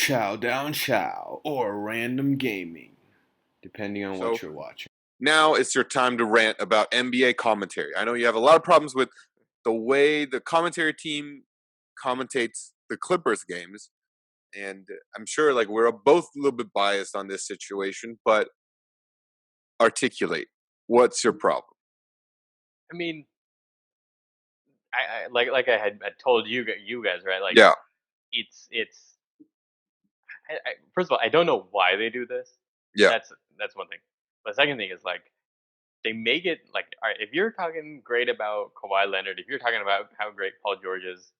Chow Down Chow or Random Gaming, depending on So what you're watching. now it's your time to rant about NBA commentary. I know you have a lot of problems with the way the commentary team commentates the Clippers games, and I'm sure like we're both a little bit biased on this situation, but articulate what's your problem. I mean, I like I told you guys, right? Like Yeah, it's first of all, I don't know why they do this. yeah, That's one thing. But the second thing is like they make it like, all right, if you're talking great about Kawhi Leonard, if you're talking about how great Paul George is,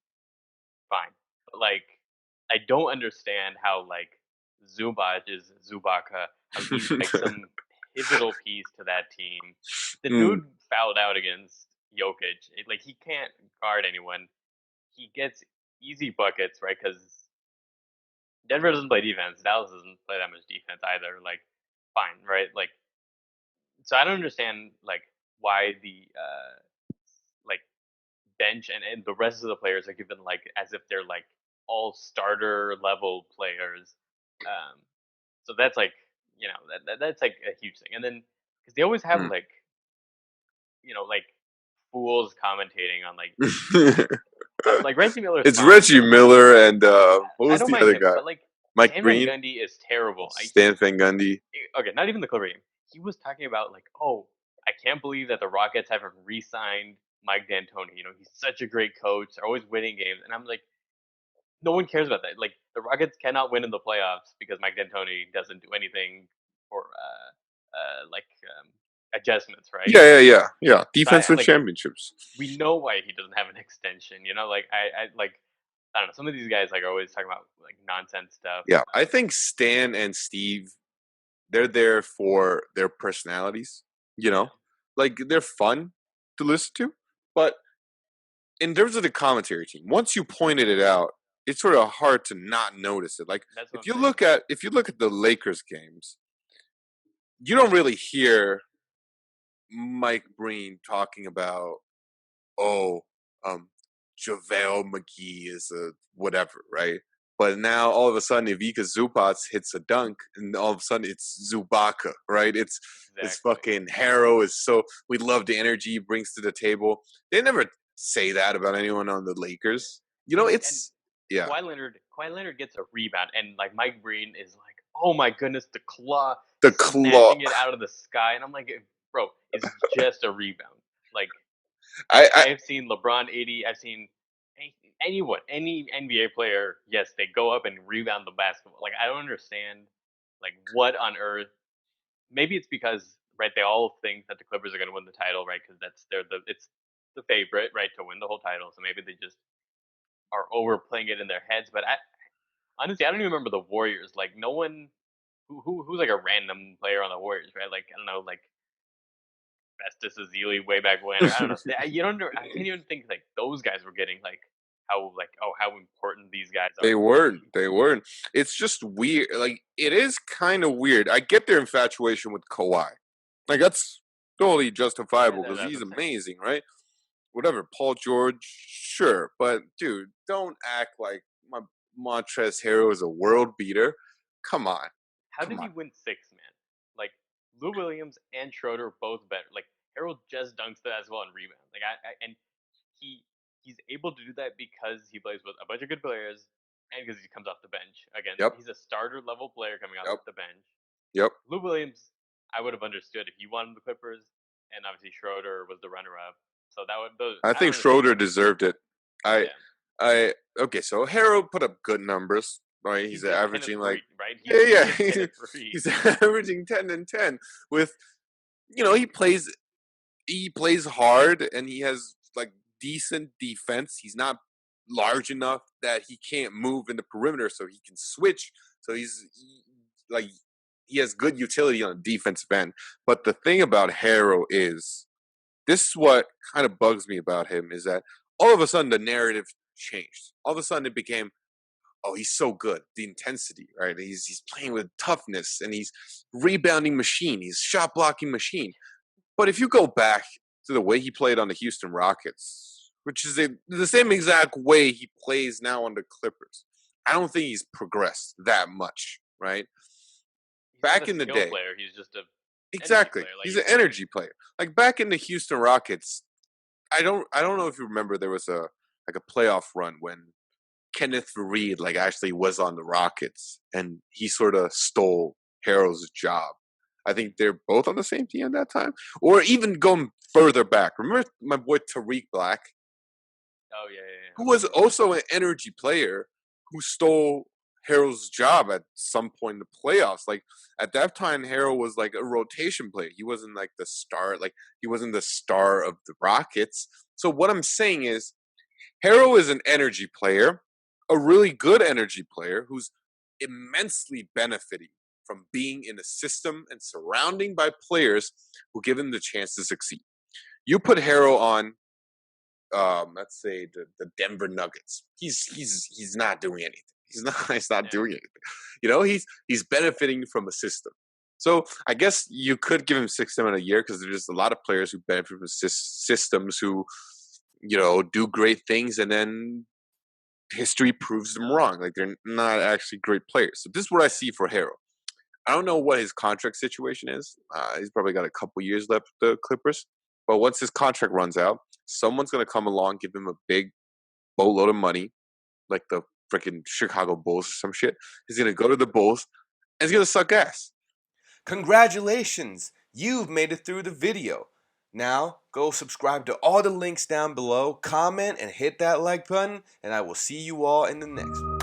fine. But like I don't understand how like Zubac is Zubaka, how he's like some pivotal piece to that team. The mm, dude fouled out against Jokic. Like he can't guard anyone. He gets easy buckets, right? Because Denver doesn't play defense. Dallas doesn't play that much defense either. Like, fine, right? Like, so I don't understand like why the like bench and the rest of the players are given like as if they're like all starter level players. Um, so that's like that's like a huge thing. And then because they always have mm. like like fools commentating on like Reggie Miller is It's fine, Reggie but Miller and what I was don't the mind other him. guy? But like Mike Stan Van Breen, Gundy is terrible. Stan Van Gundy. Okay, not even the Clipper game. He was talking about like, oh, I can't believe that the Rockets haven't re-signed Mike D'Antoni. He's such a great coach. They're always winning games, and I'm like, no one cares about that. Like, the Rockets cannot win in the playoffs because Mike D'Antoni doesn't do anything for adjustments, right? Yeah. So I Defensive like championships. we know why he doesn't have an extension. Like I like I don't know. Some of these guys like are always talking about like nonsense stuff. Yeah, I think Stan and Steve, they're there for their personalities. You Yeah, know, like they're fun to listen to, but in terms of the commentary team, once you pointed it out, it's sort of hard to not notice it. Like that's what if I'm you saying. look at the Lakers games, you don't really hear Mike Breen talking about, oh, um, JaVale McGee is a whatever, right? But now all of a sudden, Ivica Zubac hits a dunk, and all of a sudden it's Zubaka, right? It's Exactly. fucking Harrow is so we love the energy he brings to the table. They never say that about anyone on the Lakers. And It's yeah, Kawhi Leonard gets a rebound, and like Mike Breen is like, "Oh my goodness, the claw, the claw. snatching it out of the sky," and I'm like, "Bro, it's just a rebound." Like I I've seen LeBron 80, I've seen anyone, any NBA player. Yes, they go up and rebound the basketball. Like I don't understand, like what on earth. Maybe it's because right, they all think that the Clippers are going to win the title, right? Because it's the favorite, right, to win the whole title. So maybe they just are overplaying it in their heads. But honestly, I don't even remember the Warriors. Like no one who's like a random player on the Warriors, right? Like I don't know, like Festus Ezeli way back when, or I don't know. You don't. I can't even think like those guys were getting how important these guys They are to the weren't. team. They weren't. It's just weird. Like it is kind of weird. I get their infatuation with Kawhi. Like that's totally Yeah, justifiable because that's he's what I'm saying. amazing, right? Whatever. Paul George, sure, but dude, don't act like my Montrezl Harrell is a world beater. Come on, How come did on. he win six, man? Like Lou Williams and Schroeder both better. Like Harold just dunks that as well and rebounds. Like and he he's able to do that because he plays with a bunch of good players and because he comes off the bench. Again, Yep, he's a starter level player coming off yep, the bench. yep. Lou Williams, I would have understood if you wanted the Clippers, and obviously Schroeder was the runner-up. So that would those I I don't think understand Schroeder those two. deserved it. I, Yeah, okay. So Harrell put up good numbers, right? he's He's got 10 and averaging like, 3, right? He yeah, he yeah. hit 10 and 3. He's averaging 10 and 10 with, he plays hard and he has like decent defense. He's not large enough that he can't move in the perimeter, so he can switch. So like he has good utility on the defensive end. But the thing about Harrow is this is what kind of bugs me about him is that all of a sudden the narrative changed. All of a sudden it became, oh, he's so good. The intensity, right? He's playing with toughness and he's rebounding machine. He's shot blocking machine. But if you go back to the way he played on the Houston Rockets, which is the same exact way he plays now on the Clippers, I don't think he's progressed that much, right? He's Back not a in the skill day, player. He's just a energy exactly. player. Like He's you an said. energy player. Like back in the Houston Rockets, I don't know if you remember there was a playoff run when Kenneth Reed like actually was on the Rockets and he sort of stole Harrell's job. I think they're both on the same team at that time, or even going further back. Remember my boy Tariq Black, Oh yeah. who was also an energy player who stole Harrell's job at some point in the playoffs. Like at that time, Harrell was like a rotation player. He wasn't like the star. Like he wasn't the star of the Rockets. So what I'm saying is, Harrell is an energy player, a really good energy player who's immensely benefiting from being in a system and surrounding by players who give him the chance to succeed. You put Harrell on let's say the Denver Nuggets. He's not doing anything. He's not doing anything. You know, he's benefiting from a system. So I guess you could give him $6 million a year because there's a lot of players who benefit from systems who, you know, do great things and then history proves them wrong. Like they're not actually great players. So this is what I see for Harrell. I don't know what his contract situation is. He's probably got a couple years left with the Clippers. But once his contract runs out, someone's going to come along, give him a big boatload of money, like the freaking Chicago Bulls or some shit. He's going to go to the Bulls, and he's going to suck ass. Congratulations! You've made it through the video. Now, go subscribe to all the links down below, comment, and hit that like button, and I will see you all in the next one.